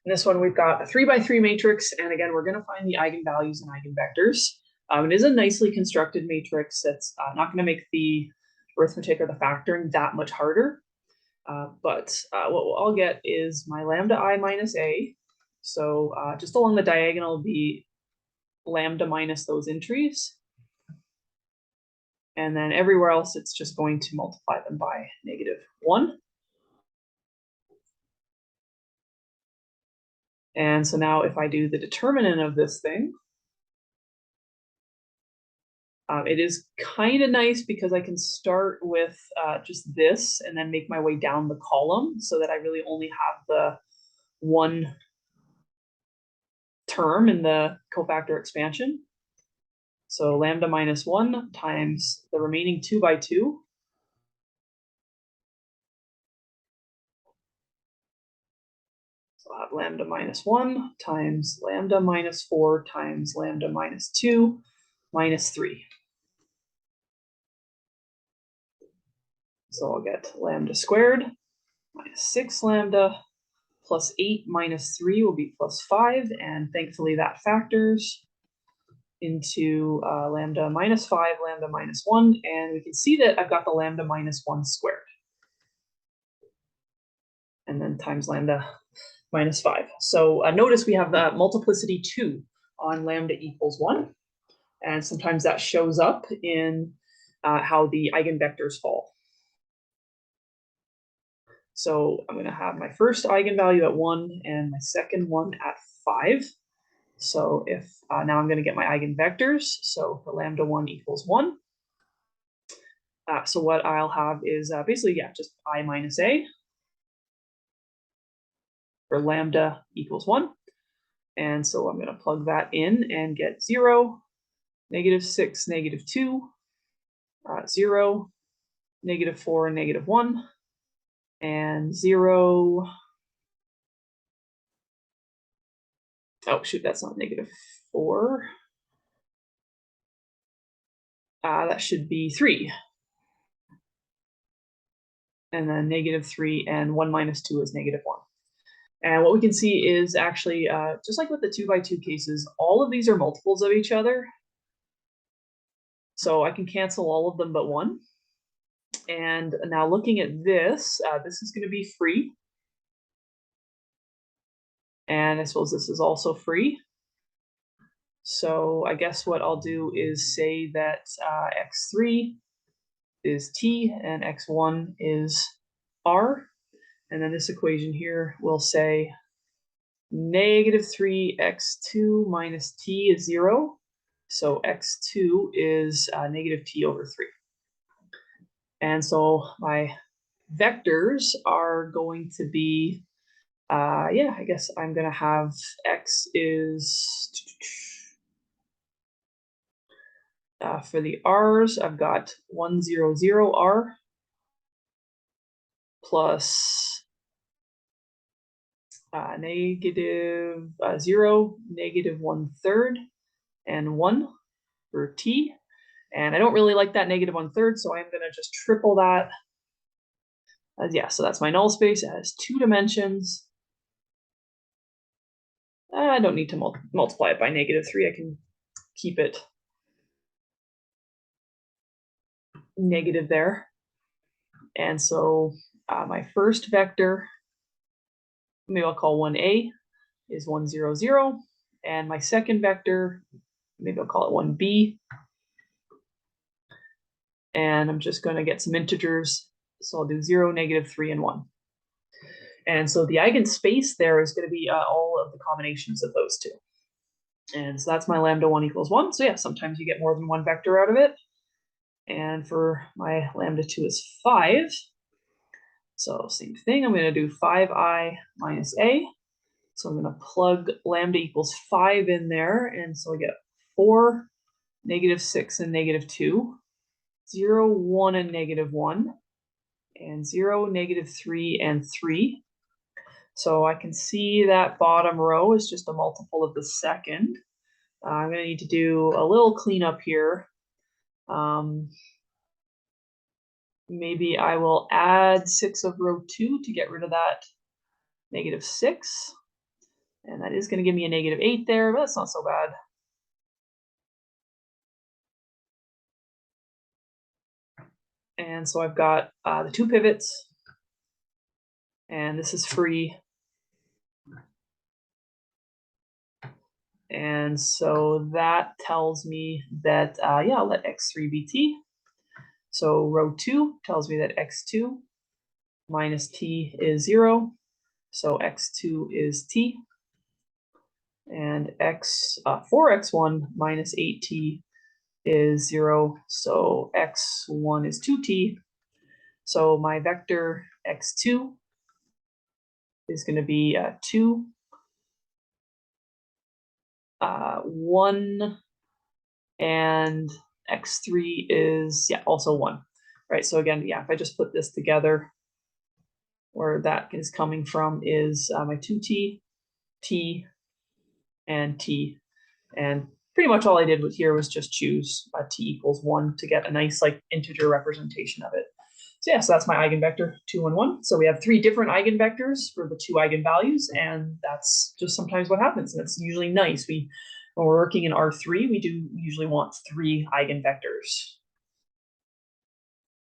In this one, we've got a 3x3 matrix, and again, we're going to find the eigenvalues and eigenvectors. It is a nicely constructed matrix that's not going to make the arithmetic or the factoring that much harder. But what I'll get is my lambda I minus a. So just along the diagonal will be lambda minus those entries. And then everywhere else, it's just going to multiply them by -1. And so now if I do the determinant of this thing, it is kind of nice because I can start with just this and then make my way down the column so that I really only have the one term in the cofactor expansion. So lambda minus 1 times the remaining 2 by 2. So I'll have lambda minus 1 times lambda minus 4 times lambda minus 2 minus 3. So I'll get lambda squared minus 6 lambda plus 8 minus 3 will be plus 5, and thankfully that factors into lambda minus 5, lambda minus 1, and we can see that I've got the lambda minus 1 squared. And then times lambda minus 5. So notice we have multiplicity 2 on lambda equals 1, and sometimes that shows up in how the eigenvectors fall. So I'm going to have my first eigenvalue at 1 and my second one at 5. So if now I'm going to get my eigenvectors. So for lambda 1 equals 1. So what I'll have is basically, just I minus a for lambda equals 1. And so I'm going to plug that in and get 0, -6, -2, 0, -4, -1, and 0. Oh, shoot, that's not -4. That should be 3. And then -3, and 1 minus 2 is -1. And what we can see is actually, just like with the 2 by 2 cases, all of these are multiples of each other. So I can cancel all of them but 1. And now looking at this, this is going to be free. And I suppose this is also free. So I guess what I'll do is say that x3 is t and x1 is r. And then this equation here will say -3x2 minus t is 0. So x2 is -t/3. And so my vectors are going to be, I guess I'm going to have x is, for the r's, I've got 1, 0, 0 r plus -0, -1/3, and 1 for t. And I don't really like that -1/3, so I'm going to just triple that. So that's my null space. It has 2 dimensions. I don't need to multiply it by -3. I can keep it negative there. And so my first vector, maybe I'll call 1a, is 1, 0, 0. And my second vector, maybe I'll call it 1b. And I'm just going to get some integers. So I'll do 0, -3, and 1. And so the eigenspace there is going to be all of the combinations of those two. And so that's my lambda 1 equals 1. So yeah, sometimes you get more than one vector out of it. And for my lambda 2 is 5. So same thing, I'm going to do 5i minus a. So I'm going to plug lambda equals 5 in there. And so I get 4, -6, and -2, 0, 1, and -1, and 0, -3, and 3. So I can see that bottom row is just a multiple of the second. I'm going to need to do a little cleanup here. Maybe I will add 6 of row 2 to get rid of that -6. And that is going to give me a -8 there, but that's not so bad. And so I've got the 2 pivots, and this is free. And so that tells me that, yeah, I'll let x3 be t. So row 2 tells me that x2 minus t is 0. So x2 is t. And 4x1 minus 8t is 0. So x1 is 2t. So my vector x2 is going to be 2, 1, and x3 is, yeah, also 1. Right, so again, yeah, if I just put this together, where that is coming from is my 2t, t, and t. And pretty much all I did here was just choose t equals 1 to get a nice like integer representation of it. So yeah, so that's my eigenvector 2 and 1. So we have 3 different eigenvectors for the 2 eigenvalues, and that's just sometimes what happens. And it's usually nice. When we're working in R3, we do usually want 3 eigenvectors.